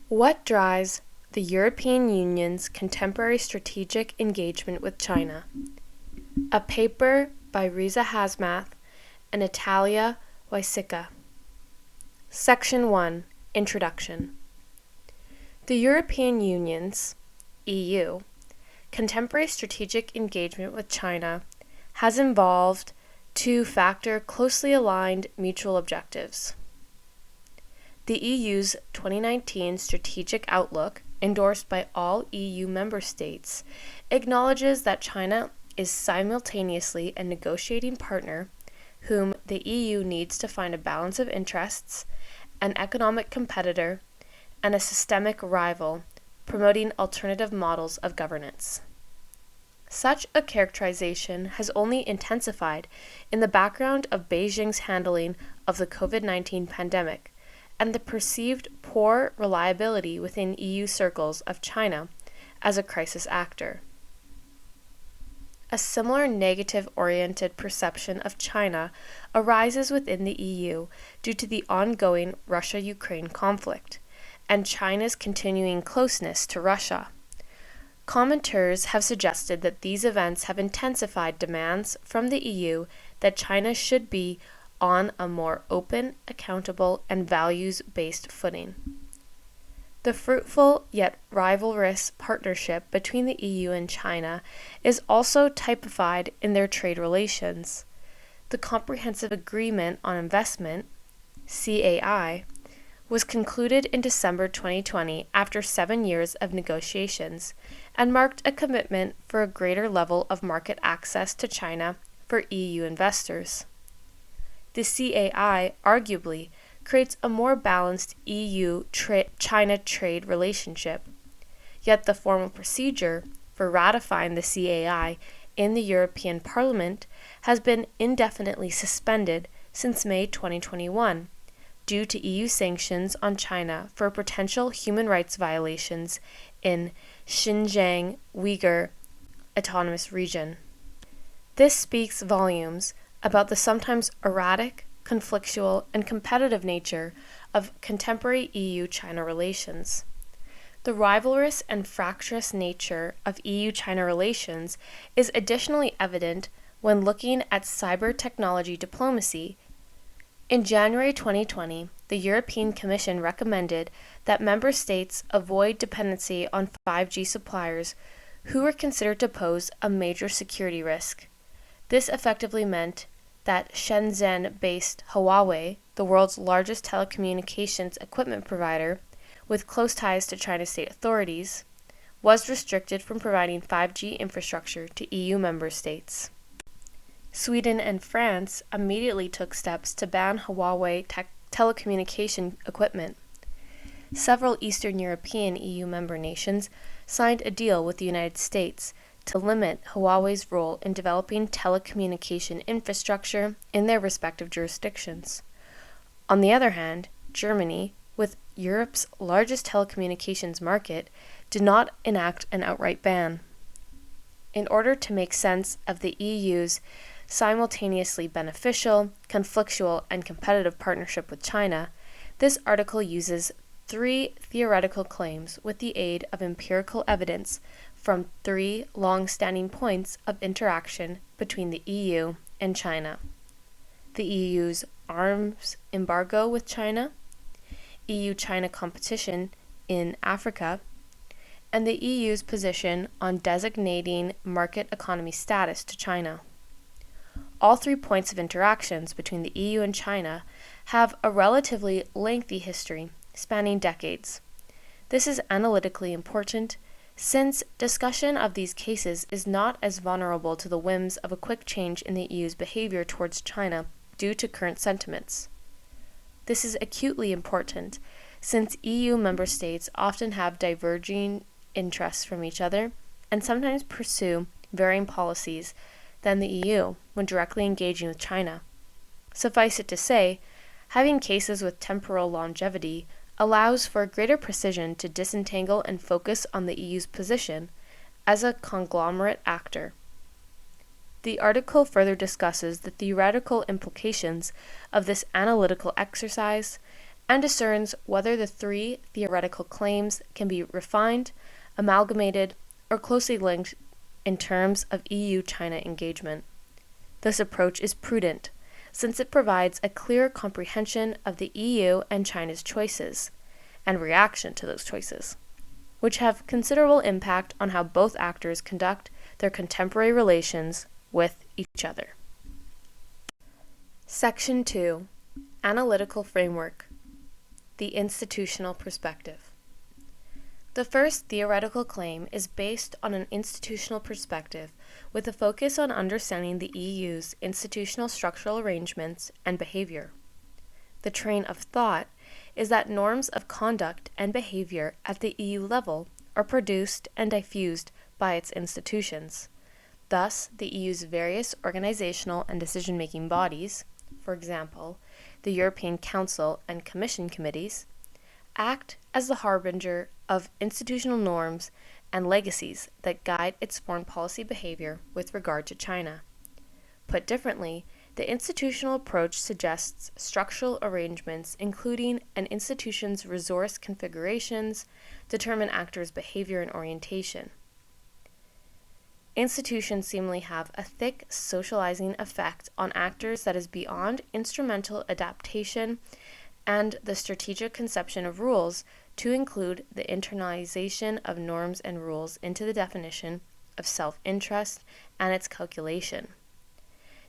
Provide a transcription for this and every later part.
What drives the European Union's contemporary strategic engagement with China? A paper by Riza Hazmath and Natalia Wysyka. Section 1. Introduction. The European Union's (EU) contemporary strategic engagement with China has involved two-factor closely aligned mutual objectives. The EU's 2019 Strategic Outlook, endorsed by all EU member states, acknowledges that China is simultaneously a negotiating partner whom the EU needs to find a balance of interests, an economic competitor, and a systemic rival, promoting alternative models of governance. Such a characterization has only intensified in the background of Beijing's handling of the COVID-19 pandemic and the perceived poor reliability within EU circles of China as a crisis actor. A similar negative-oriented perception of China arises within the EU due to the ongoing Russia-Ukraine conflict and China's continuing closeness to Russia. Commenters have suggested that these events have intensified demands from the EU that China should be on a more open, accountable, and values-based footing. The fruitful yet rivalrous partnership between the EU and China is also typified in their trade relations. The Comprehensive Agreement on Investment, CAI, was concluded in December 2020 after 7 years of negotiations and marked a commitment for a greater level of market access to China for EU investors. The CAI arguably creates a more balanced EU-China trade relationship, yet the formal procedure for ratifying the CAI in the European Parliament has been indefinitely suspended since May 2021 due to EU sanctions on China for potential human rights violations in Xinjiang Uyghur Autonomous Region. This speaks volumes about the sometimes erratic, conflictual, and competitive nature of contemporary EU-China relations. The rivalrous and fractious nature of EU-China relations is additionally evident when looking at cyber technology diplomacy. In January 2020, the European Commission recommended that member states avoid dependency on 5G suppliers who were considered to pose a major security risk. This effectively meant that Shenzhen-based Huawei, the world's largest telecommunications equipment provider, with close ties to China's state authorities, was restricted from providing 5G infrastructure to EU member states. Sweden and France immediately took steps to ban Huawei telecommunication equipment. Several Eastern European EU member nations signed a deal with the United States to limit Huawei's role in developing telecommunication infrastructure in their respective jurisdictions. On the other hand, Germany, with Europe's largest telecommunications market, did not enact an outright ban. In order to make sense of the EU's simultaneously beneficial, conflictual, and competitive partnership with China, this article uses 3 theoretical claims with the aid of empirical evidence from 3 long-standing points of interaction between the EU and China: the EU's arms embargo with China, EU-China competition in Africa, and the EU's position on designating market economy status to China. All 3 points of interactions between the EU and China have a relatively lengthy history, spanning decades. This is analytically important since discussion of these cases is not as vulnerable to the whims of a quick change in the EU's behavior towards China due to current sentiments. This is acutely important since EU member states often have diverging interests from each other and sometimes pursue varying policies than the EU when directly engaging with China. Suffice it to say, having cases with temporal longevity allows for greater precision to disentangle and focus on the EU's position as a conglomerate actor. The article further discusses the theoretical implications of this analytical exercise and discerns whether the three theoretical claims can be refined, amalgamated, or closely linked in terms of EU-China engagement. This approach is prudent, since it provides a clear comprehension of the EU and China's choices, and reaction to those choices, which have considerable impact on how both actors conduct their contemporary relations with each other. Section 2. Analytical Framework. The institutional perspective. The first theoretical claim is based on an institutional perspective with a focus on understanding the EU's institutional structural arrangements and behavior. The train of thought is that norms of conduct and behavior at the EU level are produced and diffused by its institutions. Thus, the EU's various organizational and decision-making bodies, for example, the European Council and Commission committees, act as the harbinger of institutional norms and legacies that guide its foreign policy behavior with regard to China. Put differently, the institutional approach suggests structural arrangements including an institution's resource configurations determine actors' behavior and orientation. Institutions seemingly have a thick socializing effect on actors that is beyond instrumental adaptation and the strategic conception of rules to include the internalization of norms and rules into the definition of self-interest and its calculation.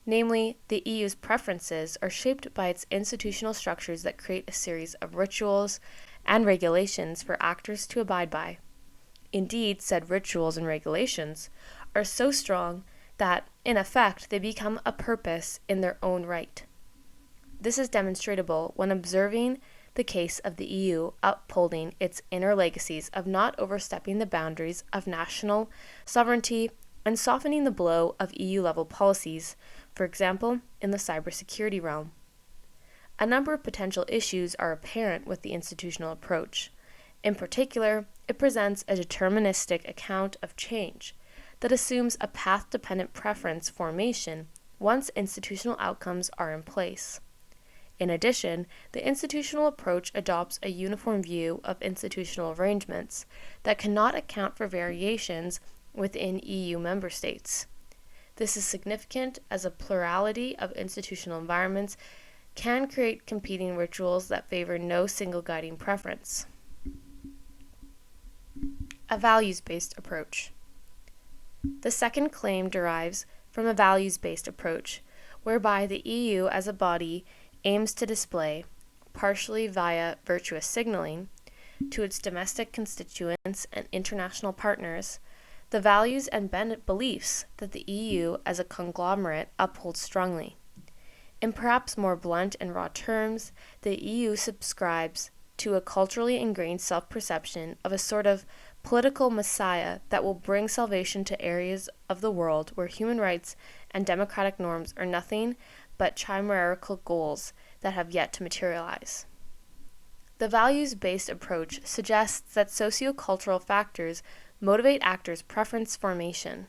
Namely, the EU's preferences are shaped by its institutional structures that create a series of rituals and regulations for actors to abide by. Indeed, said rituals and regulations are so strong that, in effect, they become a purpose in their own right. This is demonstrable when observing the case of the EU upholding its inner legacies of not overstepping the boundaries of national sovereignty and softening the blow of EU-level policies, for example, in the cybersecurity realm. A number of potential issues are apparent with the institutional approach. In particular, it presents a deterministic account of change that assumes a path-dependent preference formation once institutional outcomes are in place. In addition, the institutional approach adopts a uniform view of institutional arrangements that cannot account for variations within EU member states. This is significant as a plurality of institutional environments can create competing rituals that favor no single guiding preference. A values-based approach. The second claim derives from a values-based approach, whereby the EU as a body aims to display, partially via virtuous signaling, to its domestic constituents and international partners, the values and beliefs that the EU as a conglomerate upholds strongly. In perhaps more blunt and raw terms, the EU subscribes to a culturally ingrained self-perception of a sort of political messiah that will bring salvation to areas of the world where human rights and democratic norms are nothing but chimerical goals that have yet to materialize. The values-based approach suggests that sociocultural factors motivate actors' preference formation.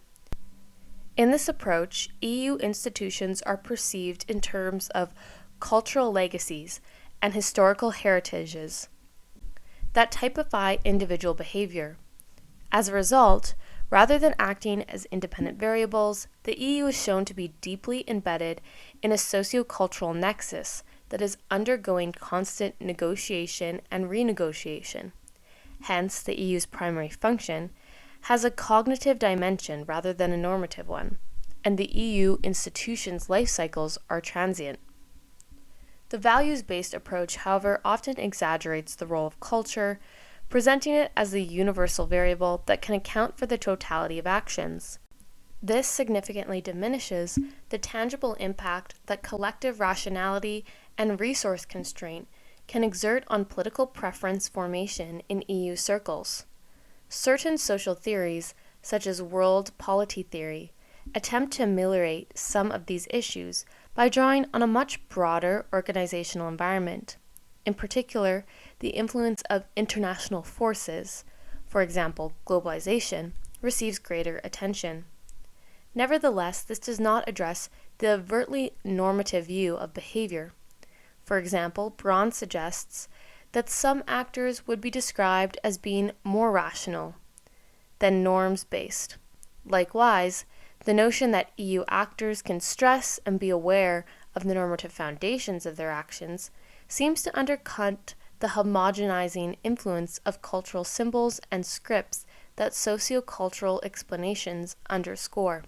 In this approach, EU institutions are perceived in terms of cultural legacies and historical heritages that typify individual behavior. As a result, rather than acting as independent variables, the EU is shown to be deeply embedded in a sociocultural nexus that is undergoing constant negotiation and renegotiation. Hence, the EU's primary function has a cognitive dimension rather than a normative one, and the EU institutions' life cycles are transient. The values-based approach, however, often exaggerates the role of culture, presenting it as the universal variable that can account for the totality of actions. This significantly diminishes the tangible impact that collective rationality and resource constraint can exert on political preference formation in EU circles. Certain social theories, such as world polity theory, attempt to ameliorate some of these issues by drawing on a much broader organizational environment. In particular, the influence of international forces, for example, globalization, receives greater attention. Nevertheless, this does not address the overtly normative view of behavior. For example, Braun suggests that some actors would be described as being more rational than norms-based. Likewise, the notion that EU actors can stress and be aware of the normative foundations of their actions seems to undercut the homogenizing influence of cultural symbols and scripts that sociocultural explanations underscore.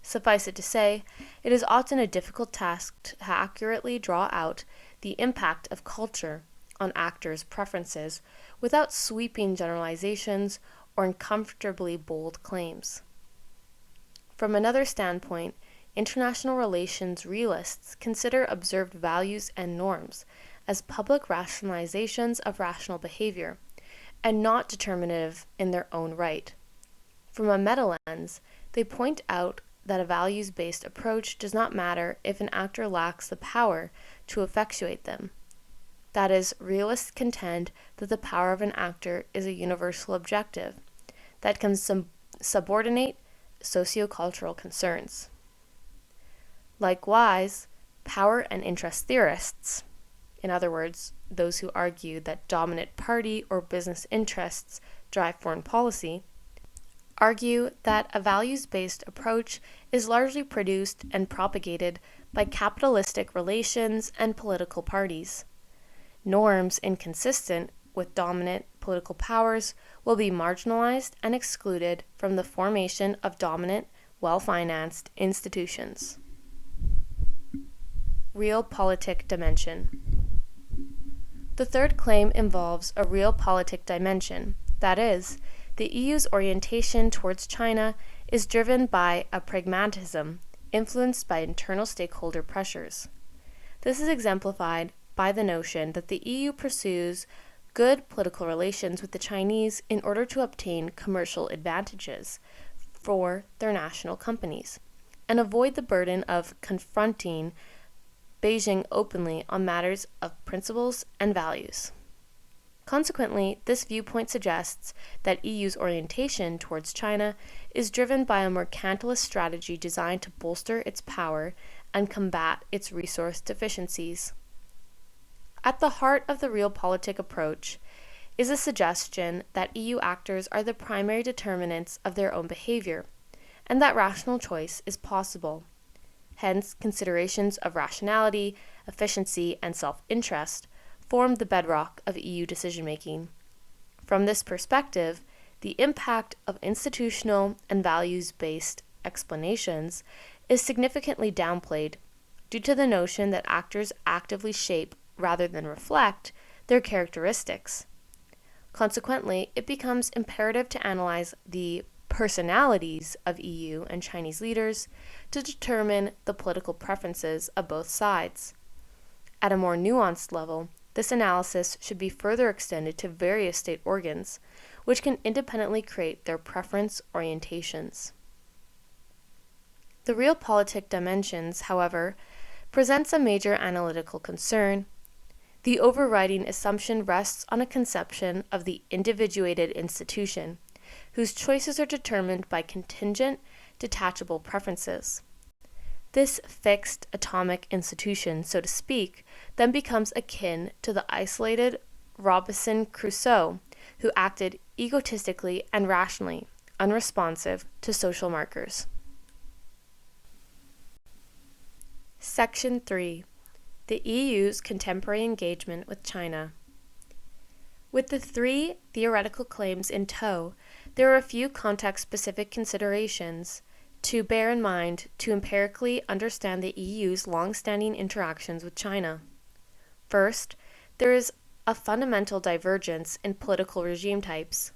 Suffice it to say, it is often a difficult task to accurately draw out the impact of culture on actors' preferences without sweeping generalizations or uncomfortably bold claims. From another standpoint, international relations realists consider observed values and norms as public rationalizations of rational behavior, and not determinative in their own right. From a meta-lens, they point out that a values-based approach does not matter if an actor lacks the power to effectuate them. That is, realists contend that the power of an actor is a universal objective that can subordinate sociocultural concerns. Likewise, power and interest theorists, in other words, those who argue that dominant party or business interests drive foreign policy, argue that a values-based approach is largely produced and propagated by capitalistic relations and political parties. Norms inconsistent with dominant political powers will be marginalized and excluded from the formation of dominant, well-financed institutions. Realpolitik dimension. The third claim involves a realpolitik dimension, that is, the EU's orientation towards China is driven by a pragmatism influenced by internal stakeholder pressures. This is exemplified by the notion that the EU pursues good political relations with the Chinese in order to obtain commercial advantages for their national companies, and avoid the burden of confronting Beijing openly on matters of principles and values. Consequently, this viewpoint suggests that EU's orientation towards China is driven by a mercantilist strategy designed to bolster its power and combat its resource deficiencies. At the heart of the realpolitik approach is a suggestion that EU actors are the primary determinants of their own behavior, and that rational choice is possible. Hence, considerations of rationality, efficiency, and self-interest form the bedrock of EU decision-making. From this perspective, the impact of institutional and values-based explanations is significantly downplayed due to the notion that actors actively shape, rather than reflect, their characteristics. Consequently, it becomes imperative to analyze the personalities of EU and Chinese leaders to determine the political preferences of both sides. At a more nuanced level, this analysis should be further extended to various state organs, which can independently create their preference orientations. The realpolitik dimensions, however, presents a major analytical concern. The overriding assumption rests on a conception of the individuated institution, whose choices are determined by contingent, detachable preferences. This fixed atomic institution, so to speak, then becomes akin to the isolated Robinson Crusoe, who acted egotistically and rationally, unresponsive to social markers. Section 3. The EU's contemporary engagement with China. With the three theoretical claims in tow, there are a few context-specific considerations to bear in mind to empirically understand the EU's long-standing interactions with China. First, there is a fundamental divergence in political regime types.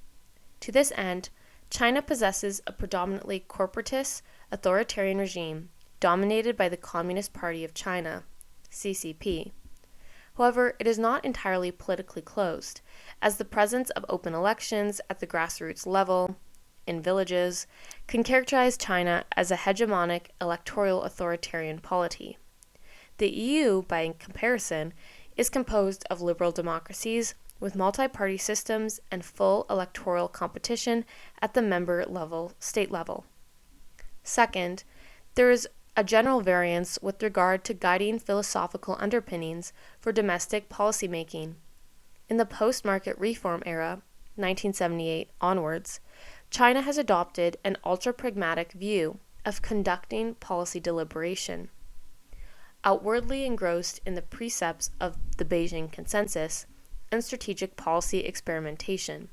To this end, China possesses a predominantly corporatist, authoritarian regime dominated by the Communist Party of China, CCP. However, it is not entirely politically closed, as the presence of open elections at the grassroots level, in villages, can characterize China as a hegemonic electoral authoritarian polity. The EU, by comparison, is composed of liberal democracies with multi-party systems and full electoral competition at the member level, state level. Second, there is a general variance with regard to guiding philosophical underpinnings for domestic policymaking. In the post-market reform era, 1978 onwards, China has adopted an ultra-pragmatic view of conducting policy deliberation. Outwardly engrossed in the precepts of the Beijing Consensus and strategic policy experimentation.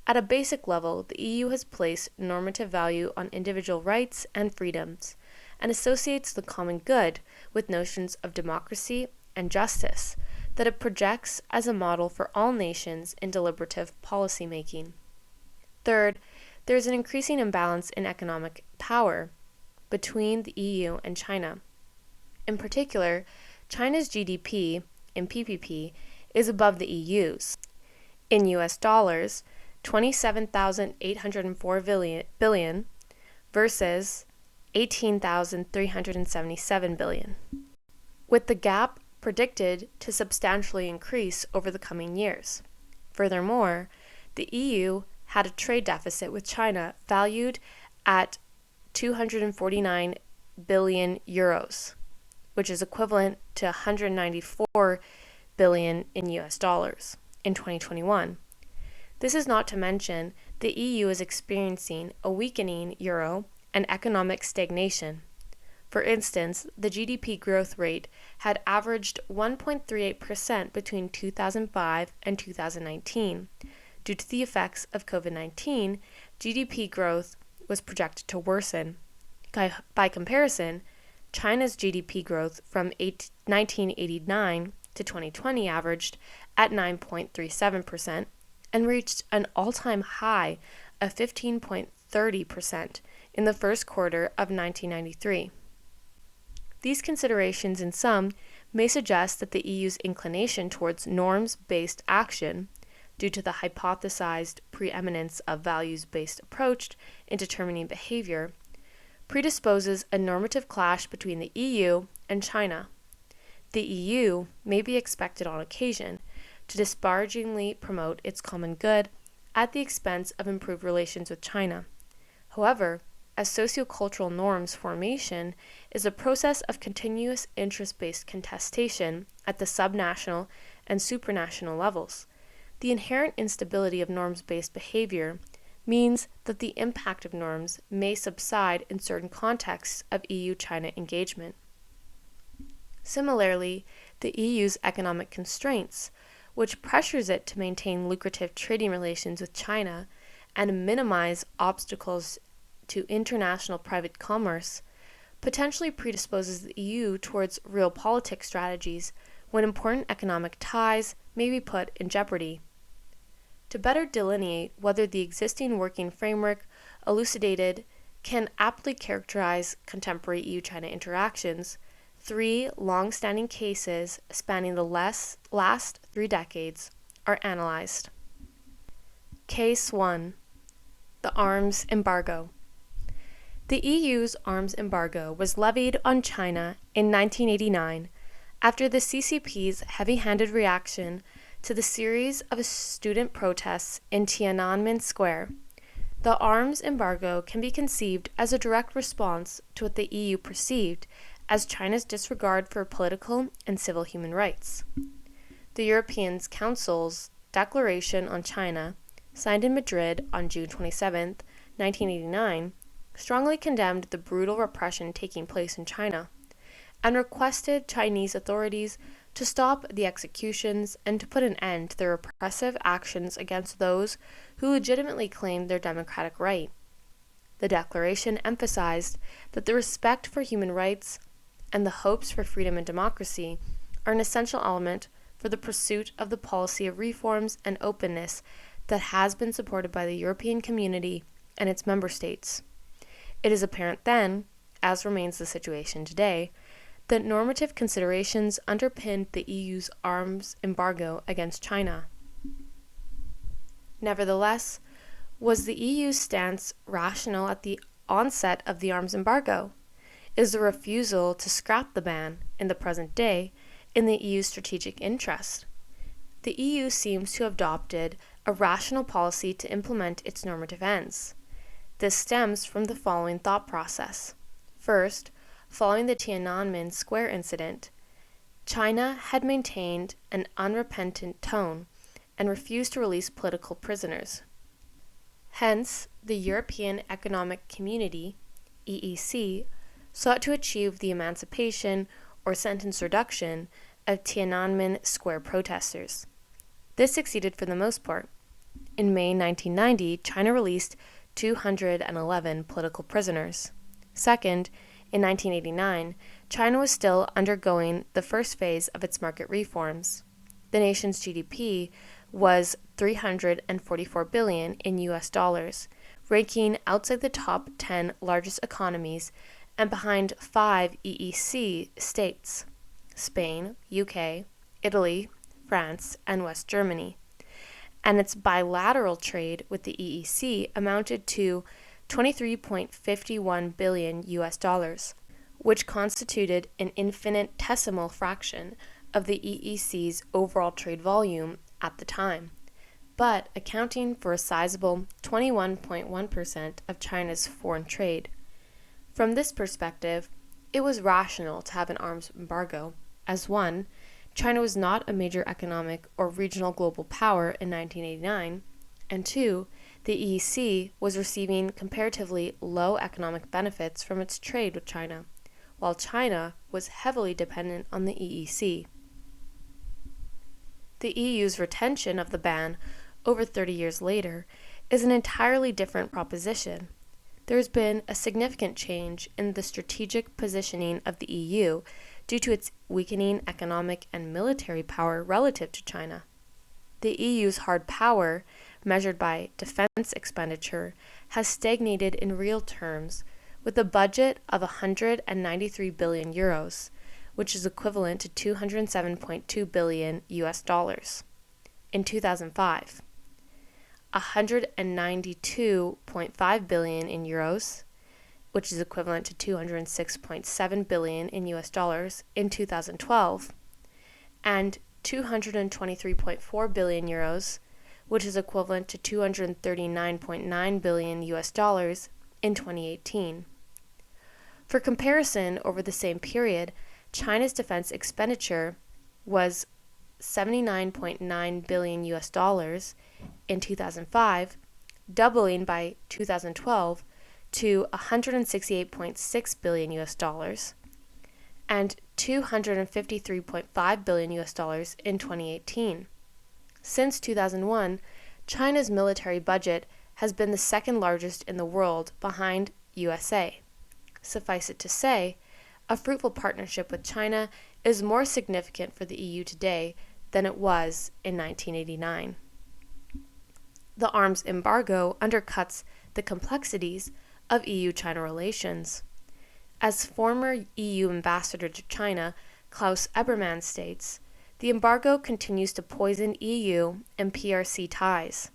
At a basic level, the EU has placed normative value on individual rights and freedoms, and associates the common good with notions of democracy and justice that it projects as a model for all nations in deliberative policy making. Third, there is an increasing imbalance in economic power between the EU and China. In particular, China's GDP in PPP is above the EU's. In US dollars, $27,804 billion versus $18,377 billion, with the gap predicted to substantially increase over the coming years. Furthermore, the EU had a trade deficit with China valued at 249 billion euros, which is equivalent to 194 billion in US dollars in 2021. This is not to mention the EU is experiencing a weakening euro and economic stagnation. For instance, the GDP growth rate had averaged 1.38% between 2005 and 2019. Due to the effects of COVID-19, GDP growth was projected to worsen. By comparison, China's GDP growth from 1989 to 2020 averaged at 9.37% and reached an all-time high of 15.30% in the first quarter of 1993. These considerations in sum may suggest that the EU's inclination towards norms-based action, due to the hypothesized preeminence of values-based approach in determining behavior, predisposes a normative clash between the EU and China. The EU may be expected on occasion to disparagingly promote its common good at the expense of improved relations with China. However, as sociocultural norms formation is a process of continuous interest-based contestation at the subnational and supranational levels, the inherent instability of norms-based behavior means that the impact of norms may subside in certain contexts of EU-China engagement. Similarly, the EU's economic constraints, which pressures it to maintain lucrative trading relations with China and minimize obstacles to international private commerce, potentially predisposes the EU towards realpolitik strategies when important economic ties may be put in jeopardy. To better delineate whether the existing working framework elucidated can aptly characterize contemporary EU-China interactions, 3 long-standing cases spanning the last 3 decades are analyzed. Case 1. The arms embargo. The EU's arms embargo was levied on China in 1989 after the CCP's heavy-handed reaction to the series of student protests in Tiananmen Square. The arms embargo can be conceived as a direct response to what the EU perceived as China's disregard for political and civil human rights. The European Council's Declaration on China, signed in Madrid on June 27, 1989, strongly condemned the brutal repression taking place in China and requested Chinese authorities to stop the executions and to put an end to the repressive actions against those who legitimately claimed their democratic right. The declaration emphasized that the respect for human rights and the hopes for freedom and democracy are an essential element for the pursuit of the policy of reforms and openness that has been supported by the European community and its member states. It is apparent then, as remains the situation today, that normative considerations underpinned the EU's arms embargo against China. Nevertheless, was the EU's stance rational at the onset of the arms embargo? Is the refusal to scrap the ban in the present day in the EU's strategic interest? The EU seems to have adopted a rational policy to implement its normative ends. This stems from the following thought process. First, following the Tiananmen Square incident, China had maintained an unrepentant tone and refused to release political prisoners. Hence, the European Economic Community, EEC, sought to achieve the emancipation or sentence reduction of Tiananmen Square protesters. This succeeded for the most part. In May 1990, China released 211 political prisoners. Second, in 1989, China was still undergoing the first phase of its market reforms. The nation's GDP was $344 billion in US dollars, ranking outside the top 10 largest economies and behind 5 EEC states: Spain, UK, Italy, France, and West Germany. And its bilateral trade with the EEC amounted to $23.51 billion US dollars, which constituted an infinitesimal fraction of the EEC's overall trade volume at the time, but accounting for a sizable 21.1% of China's foreign trade. From this perspective, it was rational to have an arms embargo, as one, China was not a major economic or regional global power in 1989, and two, the EEC was receiving comparatively low economic benefits from its trade with China, while China was heavily dependent on the EEC. The EU's retention of the ban over 30 years later is an entirely different proposition. There has been a significant change in the strategic positioning of the EU due to its weakening economic and military power relative to China. The EU's hard power, measured by defense expenditure, has stagnated in real terms, with a budget of 193 billion euros, which is equivalent to 207.2 billion US dollars. In 2005, 192.5 billion in euros, which is equivalent to 206.7 billion in US dollars in 2012, and 223.4 billion euros, which is equivalent to 239.9 billion US dollars in 2018. For comparison, over the same period, China's defense expenditure was 79.9 billion US dollars in 2005, doubling by 2012 to 168.6 billion US dollars and 253.5 billion US dollars in 2018. Since 2001, China's military budget has been the second largest in the world behind USA. Suffice it to say, a fruitful partnership with China is more significant for the EU today than it was in 1989. The arms embargo undercuts the complexities of EU-China relations. As former EU ambassador to China, Klaus Ebermann states, the embargo continues to poison EU and PRC ties.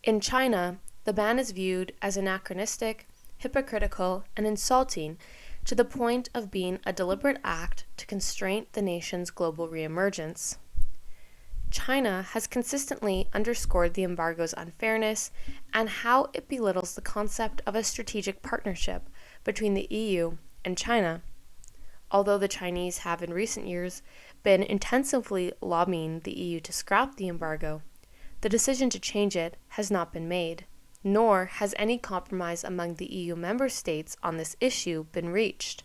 In China, the ban is viewed as anachronistic, hypocritical, and insulting to the point of being a deliberate act to constrain the nation's global reemergence. China has consistently underscored the embargo's unfairness and how it belittles the concept of a strategic partnership between the EU and China. Although the Chinese have in recent years been intensively lobbying the EU to scrap the embargo, the decision to change it has not been made, nor has any compromise among the EU member states on this issue been reached.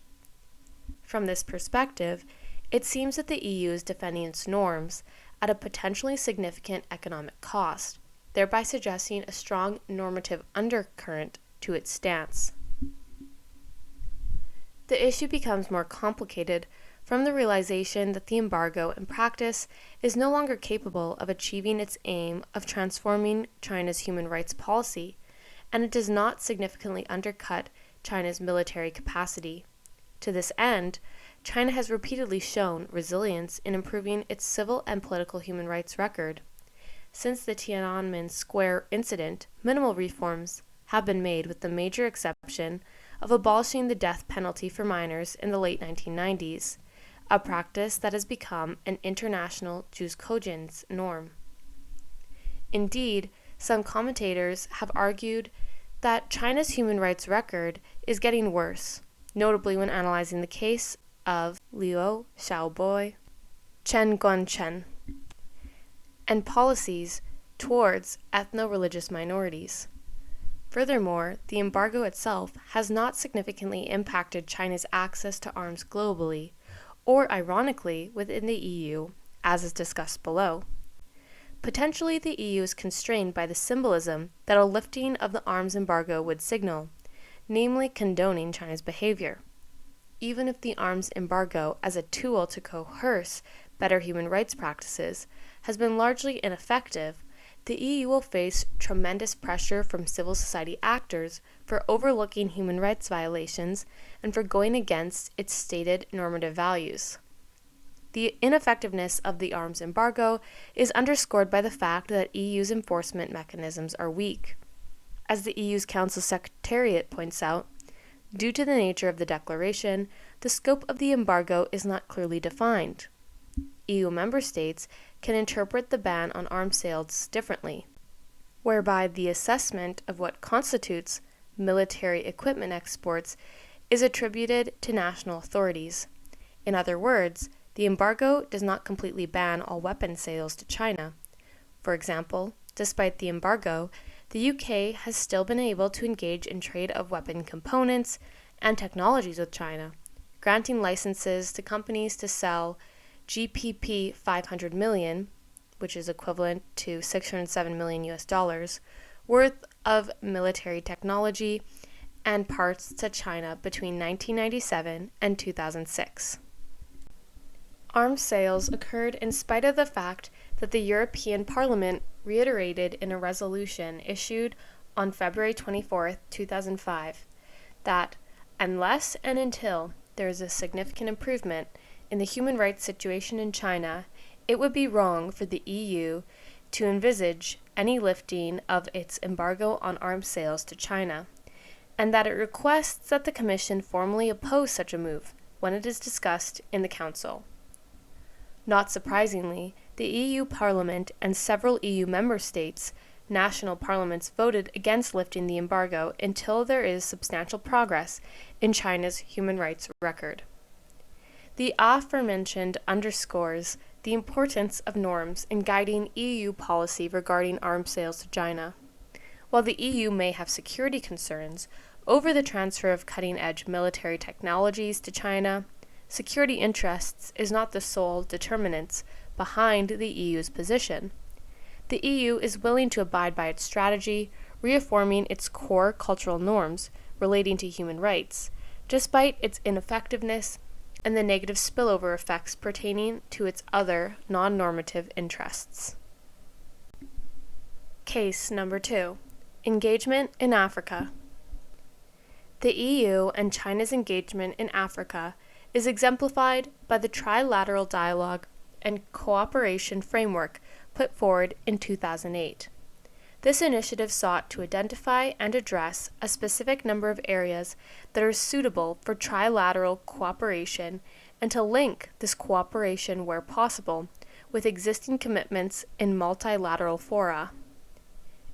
From this perspective, it seems that the EU is defending its norms at a potentially significant economic cost, thereby suggesting a strong normative undercurrent to its stance. The issue becomes more complicated from the realization that the embargo in practice is no longer capable of achieving its aim of transforming China's human rights policy, and it does not significantly undercut China's military capacity. To this end, China has repeatedly shown resilience in improving its civil and political human rights record. Since the Tiananmen Square incident, minimal reforms have been made, with the major exception of abolishing the death penalty for minors in the late 1990s, a practice that has become an international jus cogens norm. Indeed, some commentators have argued that China's human rights record is getting worse, notably when analyzing the case of Liu Xiaobo, Chen Guangchen, and policies towards ethno-religious minorities. Furthermore, the embargo itself has not significantly impacted China's access to arms globally, or ironically, within the EU, as is discussed below. Potentially, the EU is constrained by the symbolism that a lifting of the arms embargo would signal, namely condoning China's behavior. Even if the arms embargo as a tool to coerce better human rights practices has been largely ineffective, the EU will face tremendous pressure from civil society actors for overlooking human rights violations and for going against its stated normative values. The ineffectiveness of the arms embargo is underscored by the fact that EU's enforcement mechanisms are weak. As the EU's Council Secretariat points out, due to the nature of the declaration, the scope of the embargo is not clearly defined. EU member states can interpret the ban on arms sales differently, whereby the assessment of what constitutes military equipment exports is attributed to national authorities. In other words, the embargo does not completely ban all weapons sales to China. For example, despite the embargo, the UK has still been able to engage in trade of weapon components and technologies with China, granting licenses to companies to sell GBP 500 million, which is equivalent to $607 million US, worth of military technology and parts to China between 1997 and 2006. Arms sales occurred in spite of the fact that the European Parliament reiterated in a resolution issued on February 24, 2005, that unless and until there is a significant improvement in the human rights situation in China, it would be wrong for the EU to envisage any lifting of its embargo on arms sales to China, and that it requests that the Commission formally oppose such a move when it is discussed in the Council. Not surprisingly, the EU Parliament and several EU member states' national parliaments voted against lifting the embargo until there is substantial progress in China's human rights record. The aforementioned underscores the importance of norms in guiding EU policy regarding arms sales to China. While the EU may have security concerns over the transfer of cutting-edge military technologies to China, security interests is not the sole determinants behind the EU's position. The EU is willing to abide by its strategy, reaffirming its core cultural norms relating to human rights, despite its ineffectiveness and the negative spillover effects pertaining to its other non-normative interests. Case number 2. Engagement in Africa. The EU and China's engagement in Africa is exemplified by the trilateral dialogue and cooperation framework put forward in 2008. This initiative sought to identify and address a specific number of areas that are suitable for trilateral cooperation and to link this cooperation where possible with existing commitments in multilateral fora.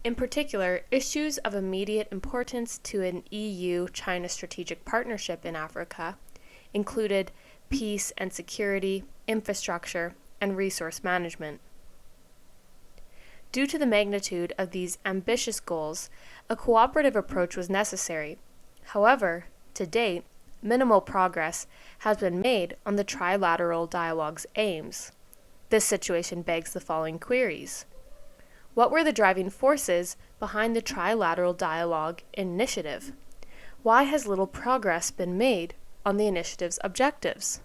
In particular, issues of immediate importance to an EU-China strategic partnership in Africa included peace and security, infrastructure, and resource management. Due to the magnitude of these ambitious goals, a cooperative approach was necessary. However, to date, minimal progress has been made on the trilateral dialogue's aims. This situation begs the following queries. What were the driving forces behind the trilateral dialogue initiative? Why has little progress been made on the initiative's objectives?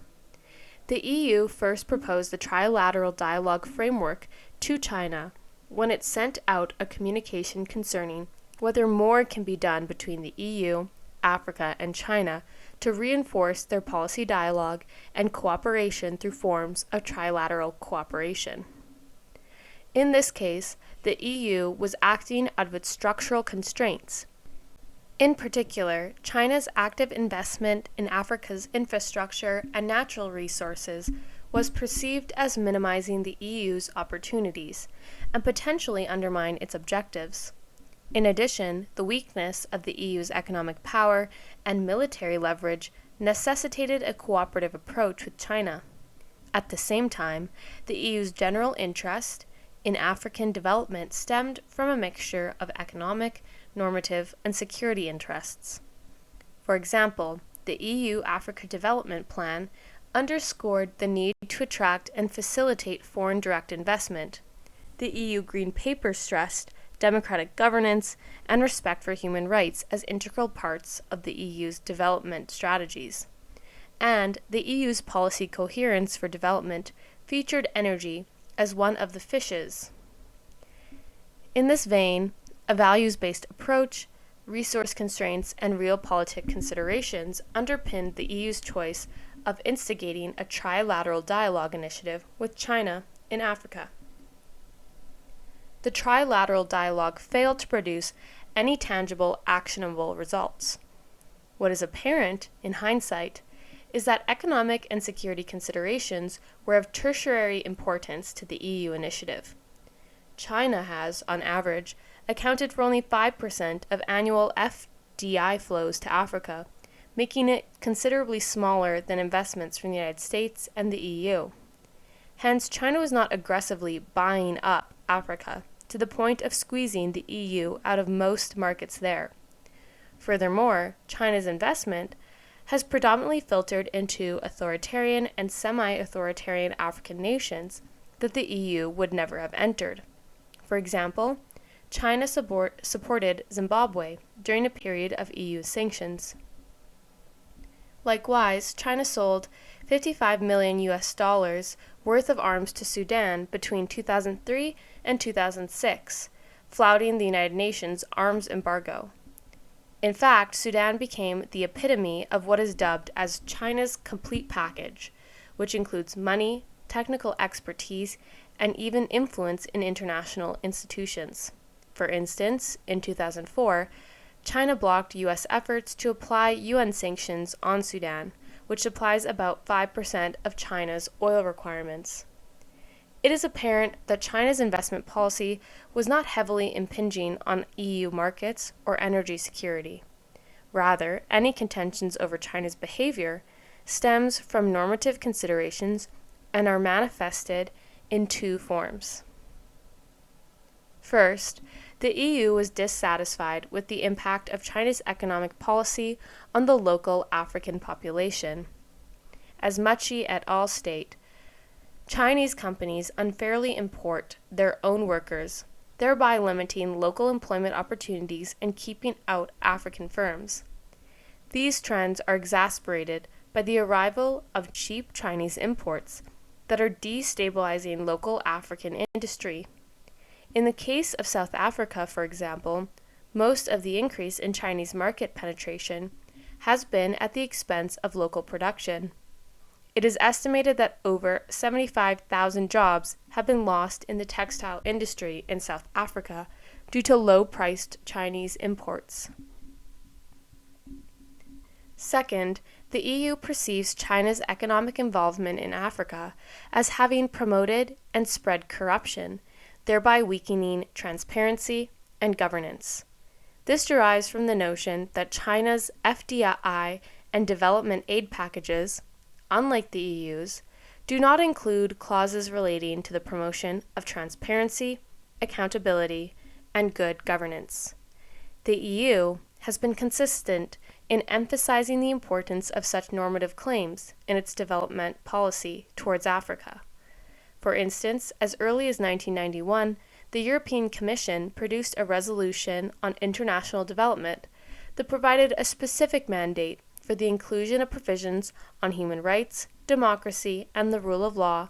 The EU first proposed the trilateral dialogue framework to China when it sent out a communication concerning whether more can be done between the EU, Africa, and China to reinforce their policy dialogue and cooperation through forms of trilateral cooperation. In this case, the EU was acting out of its structural constraints. In particular, China's active investment in Africa's infrastructure and natural resources was perceived as minimizing the EU's opportunities and potentially undermine its objectives. In addition, the weakness of the EU's economic power and military leverage necessitated a cooperative approach with China. At the same time, the EU's general interest in African development stemmed from a mixture of economic, normative, and security interests. For example, the EU Africa Development Plan underscored the need to attract and facilitate foreign direct investment. The EU Green Paper stressed democratic governance and respect for human rights as integral parts of the EU's development strategies. And the EU's policy coherence for development featured energy as one of the fishes. In this vein, a values-based approach, resource constraints, and realpolitik considerations underpinned the EU's choice of instigating a trilateral dialogue initiative with China in Africa. The trilateral dialogue failed to produce any tangible, actionable results. What is apparent, in hindsight, is that economic and security considerations were of tertiary importance to the EU initiative. China has, on average, accounted for only 5% of annual FDI flows to Africa, making it considerably smaller than investments from the United States and the EU. Hence, China was not aggressively buying up Africa to the point of squeezing the EU out of most markets there. Furthermore, China's investment has predominantly filtered into authoritarian and semi-authoritarian African nations that the EU would never have entered. For example, China supported Zimbabwe during a period of EU sanctions. Likewise, China sold $55 million worth of arms to Sudan between 2003 and 2006, flouting the United Nations arms embargo. In fact, Sudan became the epitome of what is dubbed as China's complete package, which includes money, technical expertise, and even influence in international institutions. For instance, in 2004, China blocked U.S. efforts to apply UN sanctions on Sudan, which supplies about 5% of China's oil requirements. It is apparent that China's investment policy was not heavily impinging on EU markets or energy security. Rather, any contentions over China's behavior stems from normative considerations and are manifested in two forms. First, the EU was dissatisfied with the impact of China's economic policy on the local African population. As Mucci et al. State, Chinese companies unfairly import their own workers, thereby limiting local employment opportunities and keeping out African firms. These trends are exacerbated by the arrival of cheap Chinese imports that are destabilizing local African industry. In the case of South Africa, for example, most of the increase in Chinese market penetration has been at the expense of local production. It is estimated that over 75,000 jobs have been lost in the textile industry in South Africa due to low-priced Chinese imports. Second, the EU perceives China's economic involvement in Africa as having promoted and spread corruption, thereby weakening transparency and governance. This derives from the notion that China's FDI and development aid packages, unlike the EU's, do not include clauses relating to the promotion of transparency, accountability, and good governance. The EU has been consistent in emphasizing the importance of such normative claims in its development policy towards Africa. For instance, as early as 1991, the European Commission produced a resolution on international development that provided a specific mandate for the inclusion of provisions on human rights, democracy, and the rule of law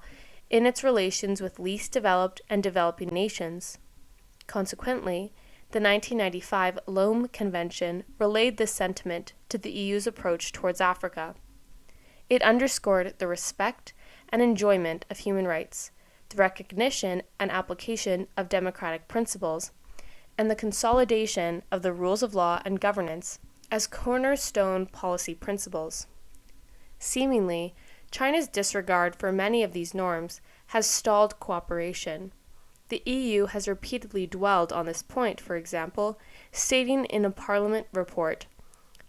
in its relations with least developed and developing nations. Consequently, the 1995 Lome Convention relayed this sentiment to the EU's approach towards Africa. It underscored the respect and enjoyment of human rights, the recognition and application of democratic principles, and the consolidation of the rules of law and governance as cornerstone policy principles. Seemingly, China's disregard for many of these norms has stalled cooperation. The EU has repeatedly dwelled on this point, for example, stating in a Parliament report,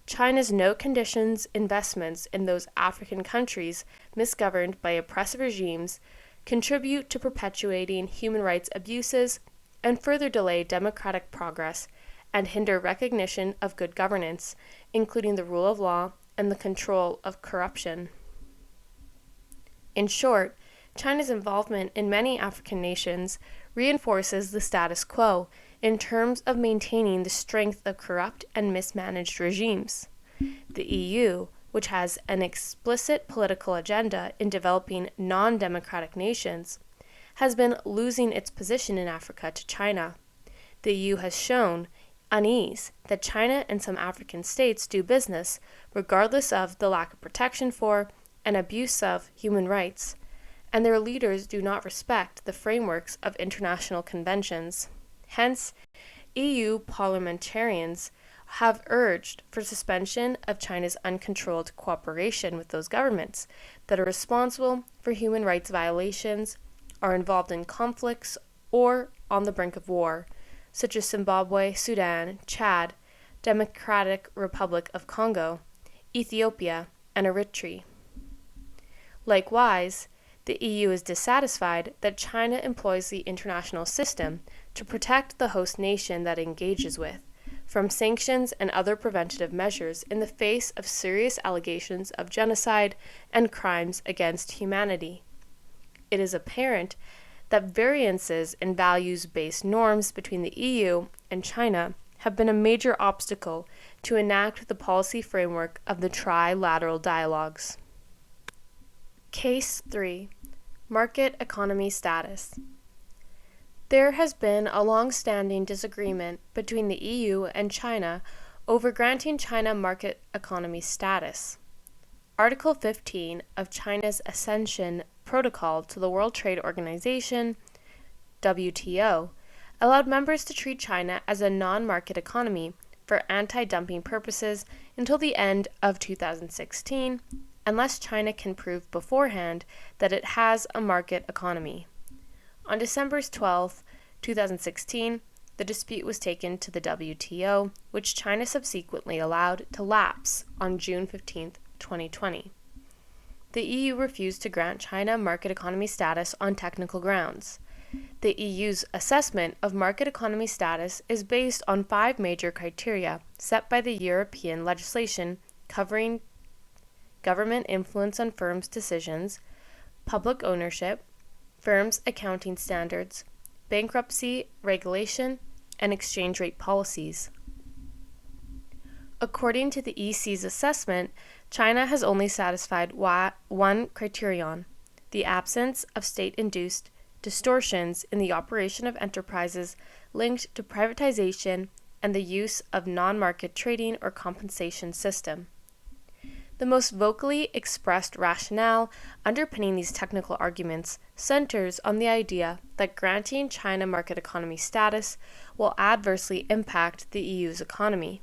China's no-conditions investments in those African countries misgoverned by oppressive regimes contribute to perpetuating human rights abuses, and further delay democratic progress and hinder recognition of good governance, including the rule of law and the control of corruption. In short, China's involvement in many African nations reinforces the status quo in terms of maintaining the strength of corrupt and mismanaged regimes. The EU, which has an explicit political agenda in developing non-democratic nations, has been losing its position in Africa to China. The EU has shown unease that China and some African states do business regardless of the lack of protection for and abuse of human rights, and their leaders do not respect the frameworks of international conventions. Hence, EU parliamentarians have urged for suspension of China's uncontrolled cooperation with those governments that are responsible for human rights violations, are involved in conflicts, or on the brink of war, such as Zimbabwe, Sudan, Chad, Democratic Republic of Congo, Ethiopia, and Eritrea. Likewise, the EU is dissatisfied that China employs the international system to protect the host nation that it engages with from sanctions and other preventative measures in the face of serious allegations of genocide and crimes against humanity. It is apparent that variances in values-based norms between the EU and China have been a major obstacle to enact the policy framework of the trilateral dialogues. Case 3. Market economy status. There has been a long-standing disagreement between the EU and China over granting China market economy status. Article 15 of China's Accession Protocol to the World Trade Organization, WTO, allowed members to treat China as a non-market economy for anti-dumping purposes until the end of 2016, unless China can prove beforehand that it has a market economy. On December 12, 2016, the dispute was taken to the WTO, which China subsequently allowed to lapse on June 15, 2020. The EU refused to grant China market economy status on technical grounds. The EU's assessment of market economy status is based on 5 major criteria set by the European legislation covering government influence on firms' decisions, public ownership, firms' accounting standards, bankruptcy regulation, and exchange rate policies. According to the EC's assessment, China has only satisfied one criterion: the absence of state-induced distortions in the operation of enterprises linked to privatization and the use of non-market trading or compensation system. The most vocally expressed rationale underpinning these technical arguments centers on the idea that granting China market economy status will adversely impact the EU's economy.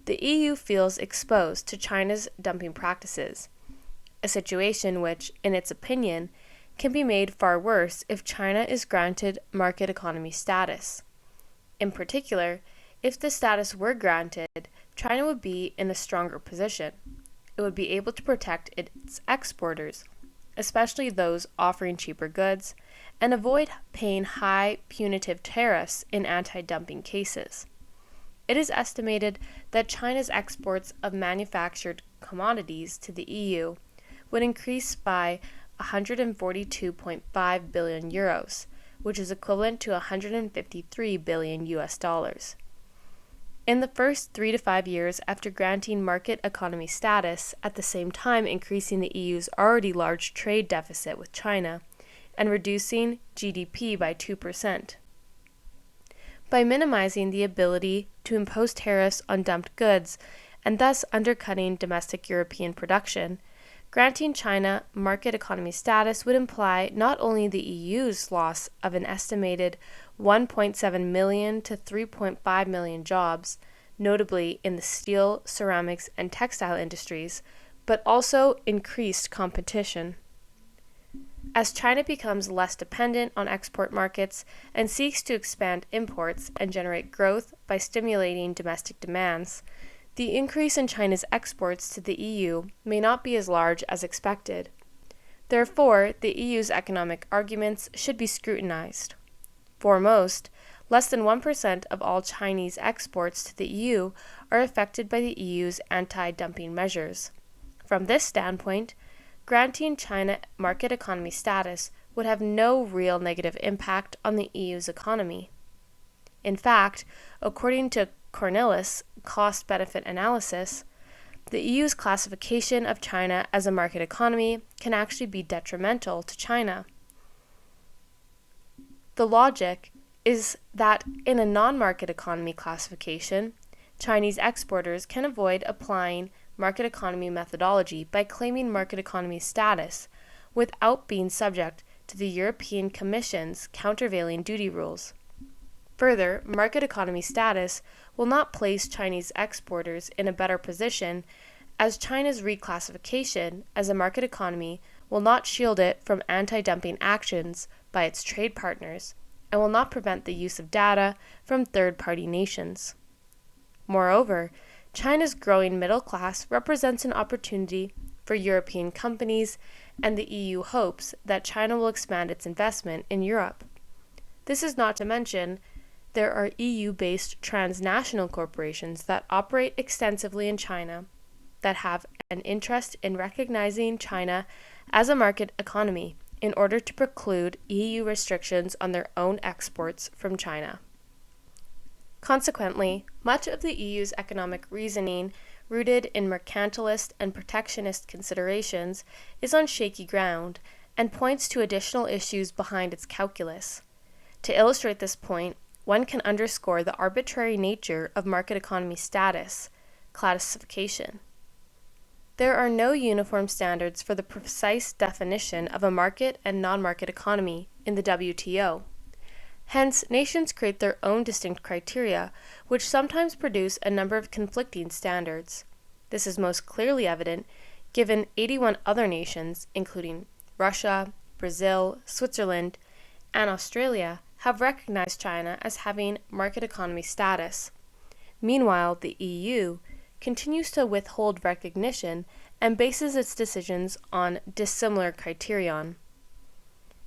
The EU feels exposed to China's dumping practices, a situation which, in its opinion, can be made far worse if China is granted market economy status. In particular, if the status were granted, China would be in a stronger position. It would be able to protect its exporters, especially those offering cheaper goods, and avoid paying high punitive tariffs in anti-dumping cases. It is estimated that China's exports of manufactured commodities to the EU would increase by 142.5 billion euros, which is equivalent to 153 billion US dollars. In the first 3 to 5 years after granting market economy status, at the same time increasing the EU's already large trade deficit with China and reducing GDP by 2%. By minimizing the ability to impose tariffs on dumped goods and thus undercutting domestic European production, granting China market economy status would imply not only the EU's loss of an estimated 1.7 million to 3.5 million jobs, notably in the steel, ceramics, and textile industries, but also increased competition. As China becomes less dependent on export markets and seeks to expand imports and generate growth by stimulating domestic demands, the increase in China's exports to the EU may not be as large as expected. Therefore, the EU's economic arguments should be scrutinized. Foremost, less than 1% of all Chinese exports to the EU are affected by the EU's anti-dumping measures. From this standpoint, granting China market economy status would have no real negative impact on the EU's economy. In fact, according to Cornelis' cost-benefit analysis, the EU's classification of China as a market economy can actually be detrimental to China. The logic is that in a non-market economy classification, Chinese exporters can avoid applying market economy methodology by claiming market economy status without being subject to the European Commission's countervailing duty rules. Further, market economy status will not place Chinese exporters in a better position, as China's reclassification as a market economy will not shield it from anti-dumping actions by its trade partners and will not prevent the use of data from third-party nations. Moreover, China's growing middle class represents an opportunity for European companies, and the EU hopes that China will expand its investment in Europe. This is not to mention there are EU-based transnational corporations that operate extensively in China that have an interest in recognizing China as a market economy in order to preclude EU restrictions on their own exports from China. Consequently, much of the EU's economic reasoning, rooted in mercantilist and protectionist considerations, is on shaky ground and points to additional issues behind its calculus. To illustrate this point, one can underscore the arbitrary nature of market economy status classification. There are no uniform standards for the precise definition of a market and non-market economy in the WTO. Hence, nations create their own distinct criteria, which sometimes produce a number of conflicting standards. This is most clearly evident given 81 other nations, including Russia, Brazil, Switzerland, and Australia, have recognized China as having market economy status. Meanwhile, the EU continues to withhold recognition and bases its decisions on dissimilar criterion.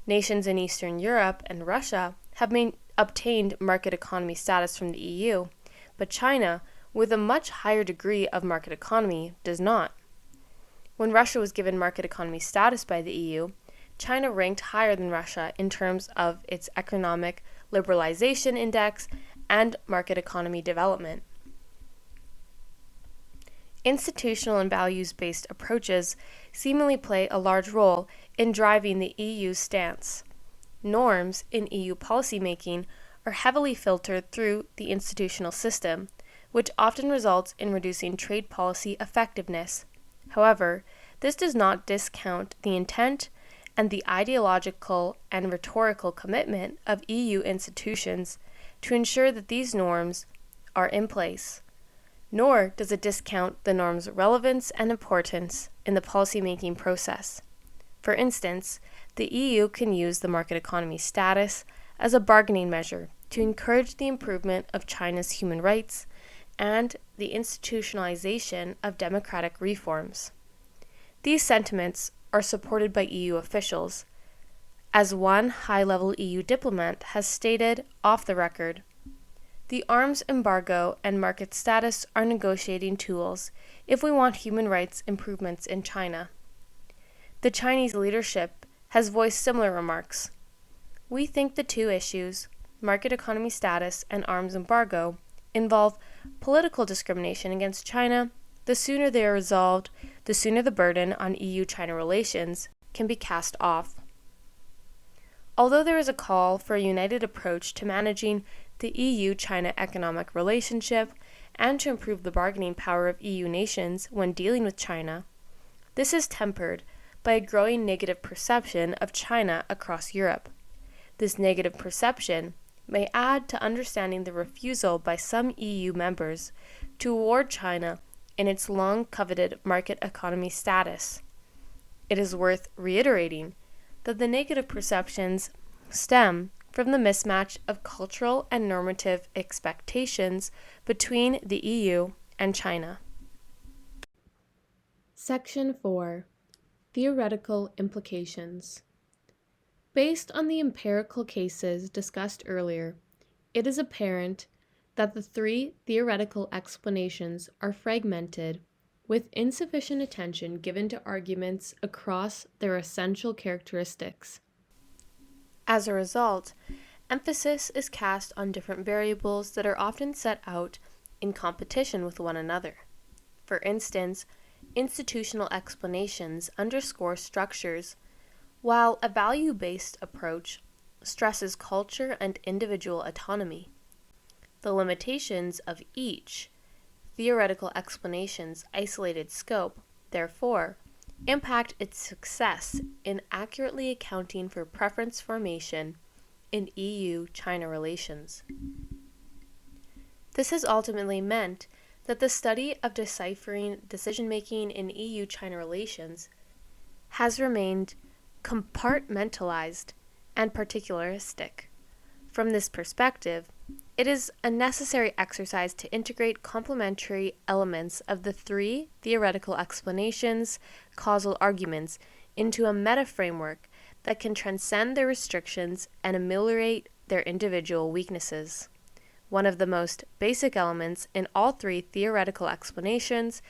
Nations in Eastern Europe and Russia have obtained market economy status from the EU, but China, with a much higher degree of market economy, does not. When Russia was given market economy status by the EU, China ranked higher than Russia in terms of its economic liberalization index and market economy development. Institutional and values-based approaches seemingly play a large role in driving the EU's stance. Norms in EU policymaking are heavily filtered through the institutional system, which often results in reducing trade policy effectiveness. However, this does not discount the intent and the ideological and rhetorical commitment of EU institutions to ensure that these norms are in place. Nor does it discount the norm's relevance and importance in the policymaking process. For instance, the EU can use the market economy status as a bargaining measure to encourage the improvement of China's human rights and the institutionalization of democratic reforms. These sentiments are supported by EU officials. As one high-level EU diplomat has stated off the record, the arms embargo and market status are negotiating tools if we want human rights improvements in China. The Chinese leadership has voiced similar remarks. We think the two issues, market economy status and arms embargo, involve political discrimination against China. The sooner they are resolved, the sooner the burden on EU-China relations can be cast off. Although there is a call for a united approach to managing the EU-China economic relationship and to improve the bargaining power of EU nations when dealing with China, this is tempered by a growing negative perception of China across Europe. This negative perception may add to understanding the refusal by some EU members to award China in its long-coveted market economy status. It is worth reiterating that the negative perceptions stem from the mismatch of cultural and normative expectations between the EU and China. Section 4. Theoretical implications. Based on the empirical cases discussed earlier, it is apparent that the three theoretical explanations are fragmented, with insufficient attention given to arguments across their essential characteristics. As a result, emphasis is cast on different variables that are often set out in competition with one another. For instance, institutional explanations underscore structures, while a value-based approach stresses culture and individual autonomy. The limitations of each theoretical explanation's isolated scope, therefore, impact its success in accurately accounting for preference formation in EU-China relations. This has ultimately meant that the study of deciphering decision-making in EU-China relations has remained compartmentalized and particularistic. From this perspective, it is a necessary exercise to integrate complementary elements of the three theoretical explanations, causal arguments, into a meta-framework that can transcend their restrictions and ameliorate their individual weaknesses. One of the most basic elements in all three theoretical explanations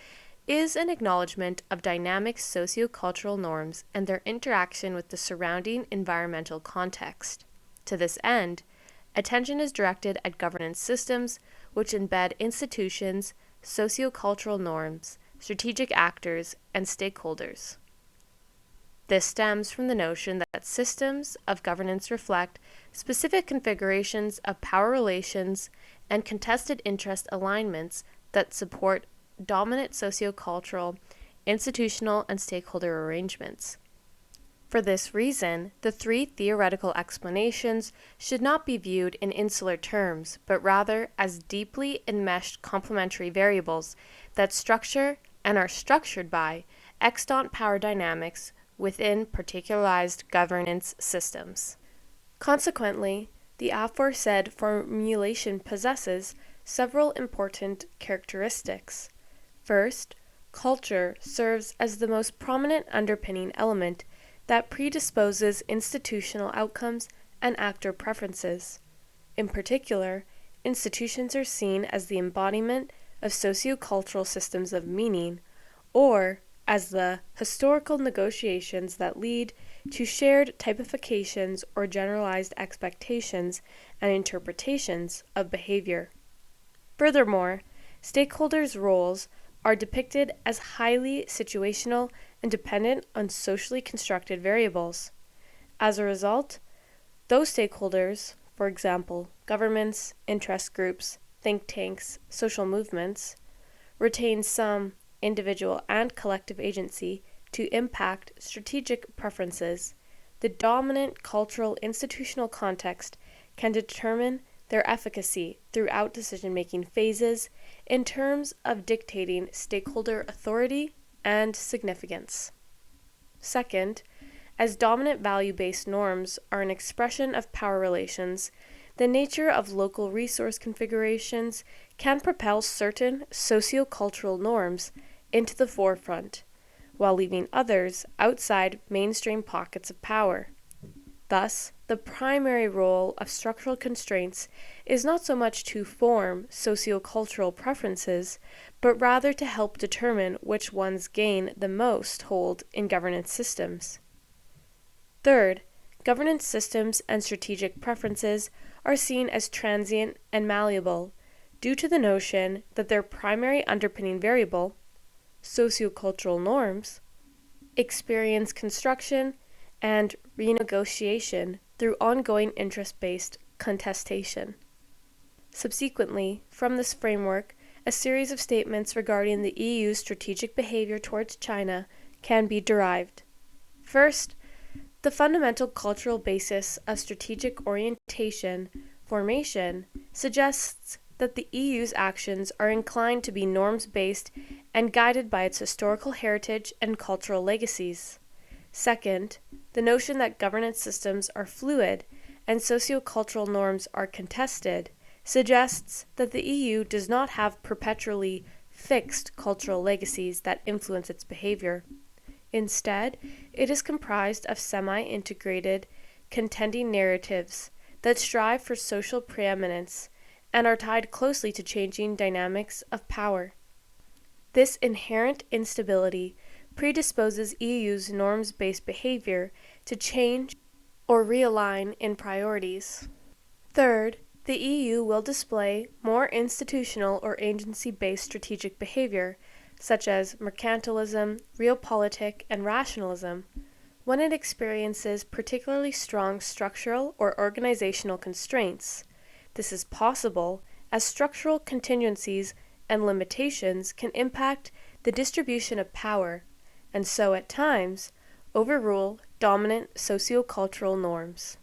is an acknowledgement of dynamic sociocultural norms and their interaction with the surrounding environmental context. To this end, attention is directed at governance systems which embed institutions, sociocultural norms, strategic actors, and stakeholders. This stems from the notion that systems of governance reflect specific configurations of power relations and contested interest alignments that support dominant sociocultural, institutional, and stakeholder arrangements. For this reason, the three theoretical explanations should not be viewed in insular terms, but rather as deeply enmeshed complementary variables that structure and are structured by extant power dynamics within particularized governance systems. Consequently, the aforesaid formulation possesses several important characteristics. First, culture serves as the most prominent underpinning element that predisposes institutional outcomes and actor preferences. In particular, institutions are seen as the embodiment of sociocultural systems of meaning, or as the historical negotiations that lead to shared typifications or generalized expectations and interpretations of behavior. Furthermore, stakeholders' roles are depicted as highly situational and dependent on socially constructed variables. As a result, those stakeholders, for example, governments, interest groups, think tanks, social movements, retain some individual and collective agency to impact strategic preferences. The dominant cultural institutional context can determine their efficacy throughout decision-making phases in terms of dictating stakeholder authority and significance. Second, as dominant value-based norms are an expression of power relations, the nature of local resource configurations can propel certain sociocultural norms into the forefront, while leaving others outside mainstream pockets of power. Thus, the primary role of structural constraints is not so much to form sociocultural preferences, but rather to help determine which ones gain the most hold in governance systems. Third, governance systems and strategic preferences are seen as transient and malleable, due to the notion that their primary underpinning variable, sociocultural norms, experience construction and renegotiation through ongoing interest-based contestation. Subsequently, from this framework, a series of statements regarding the EU's strategic behavior towards China can be derived. First, the fundamental cultural basis of strategic orientation formation suggests that the EU's actions are inclined to be norms-based and guided by its historical heritage and cultural legacies. Second, the notion that governance systems are fluid and sociocultural norms are contested suggests that the EU does not have perpetually fixed cultural legacies that influence its behavior. Instead, it is comprised of semi-integrated, contending narratives that strive for social preeminence and are tied closely to changing dynamics of power. This inherent instability predisposes EU's norms-based behavior to change or realign in priorities. Third, the EU will display more institutional or agency-based strategic behavior, such as mercantilism, realpolitik, and rationalism, when it experiences particularly strong structural or organizational constraints. This is possible as structural contingencies and limitations can impact the distribution of power, and so at times overrule dominant sociocultural norms.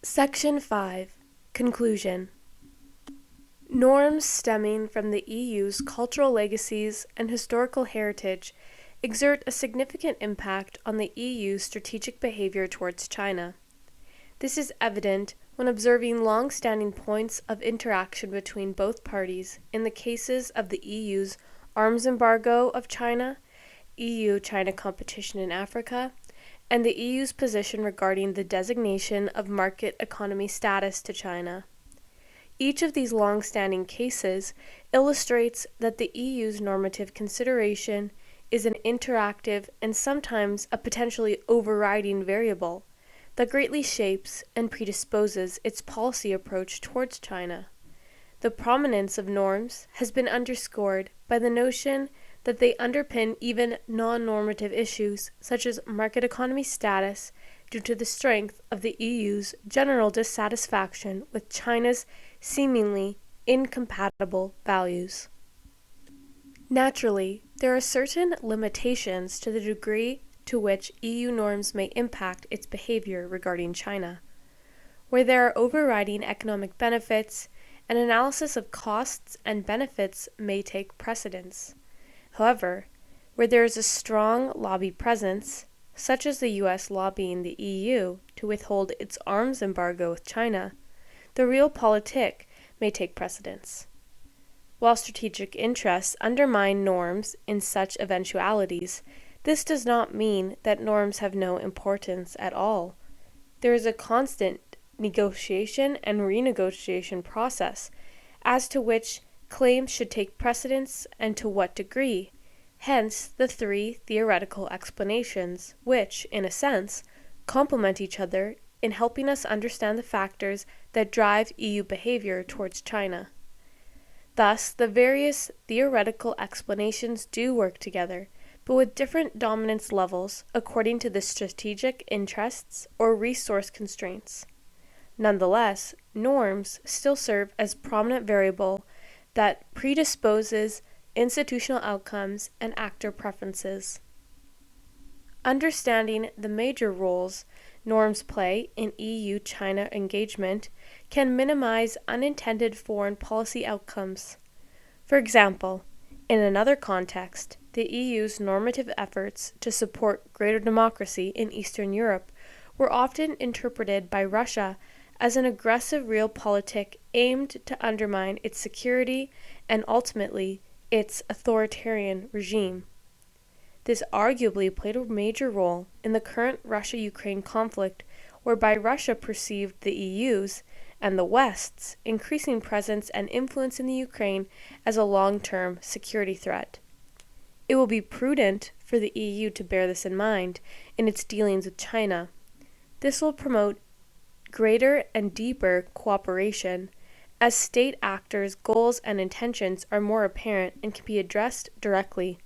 Section 5. Conclusion. Norms stemming from the EU's cultural legacies and historical heritage exert a significant impact on the EU's strategic behavior towards China. This is evident when observing long-standing points of interaction between both parties in the cases of the EU's arms embargo of China, EU-China competition in Africa, and the EU's position regarding the designation of market economy status to China. Each of these long-standing cases illustrates that the EU's normative consideration is an interactive and sometimes a potentially overriding variable that greatly shapes and predisposes its policy approach towards China. The prominence of norms has been underscored by the notion that they underpin even non-normative issues such as market economy status due to the strength of the EU's general dissatisfaction with China's seemingly incompatible values. Naturally, there are certain limitations to the degree to which EU norms may impact its behavior regarding China. Where there are overriding economic benefits, an analysis of costs and benefits may take precedence. However, where there is a strong lobby presence, such as the US lobbying the EU to withhold its arms embargo with China, the realpolitik may take precedence. While strategic interests undermine norms in such eventualities, this does not mean that norms have no importance at all. There is a constant negotiation and renegotiation process as to which claims should take precedence and to what degree, hence the three theoretical explanations which, in a sense, complement each other in helping us understand the factors that drive EU behavior towards China. Thus, the various theoretical explanations do work together, but with different dominance levels according to the strategic interests or resource constraints. Nonetheless, norms still serve as prominent variable that predisposes institutional outcomes and actor preferences. Understanding the major roles norms play in EU-China engagement can minimize unintended foreign policy outcomes. For example, in another context, the EU's normative efforts to support greater democracy in Eastern Europe were often interpreted by Russia as an aggressive realpolitik aimed to undermine its security and ultimately its authoritarian regime. This arguably played a major role in the current Russia-Ukraine conflict, whereby Russia perceived the EU's and the West's increasing presence and influence in the Ukraine as a long-term security threat. It will be prudent for the EU to bear this in mind in its dealings with China. This will promote greater and deeper cooperation as state actors' goals and intentions are more apparent and can be addressed directly.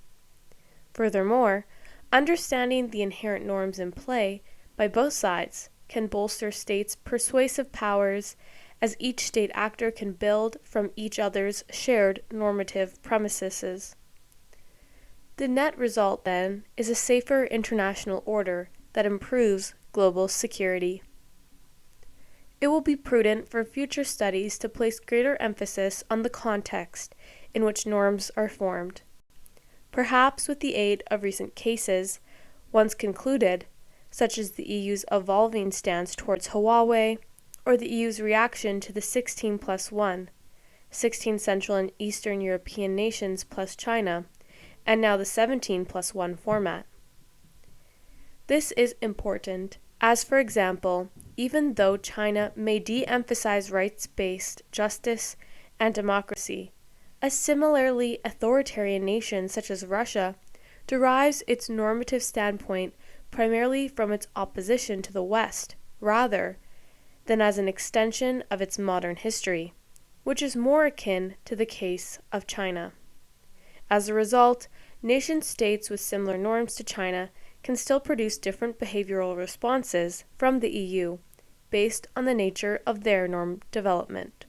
Furthermore, understanding the inherent norms in play by both sides can bolster states' persuasive powers, as each state actor can build from each other's shared normative premises. The net result, then, is a safer international order that improves global security. It will be prudent for future studies to place greater emphasis on the context in which norms are formed. Perhaps with the aid of recent cases, once concluded, such as the EU's evolving stance towards Huawei, or the EU's reaction to the 16+1, 16 Central and Eastern European nations plus China, and now the 17+1 format. This is important, as for example, even though China may de-emphasize rights-based justice and democracy, a similarly authoritarian nation such as Russia derives its normative standpoint primarily from its opposition to the West, rather than as an extension of its modern history, which is more akin to the case of China. As a result, nation-states with similar norms to China can still produce different behavioral responses from the EU based on the nature of their norm development.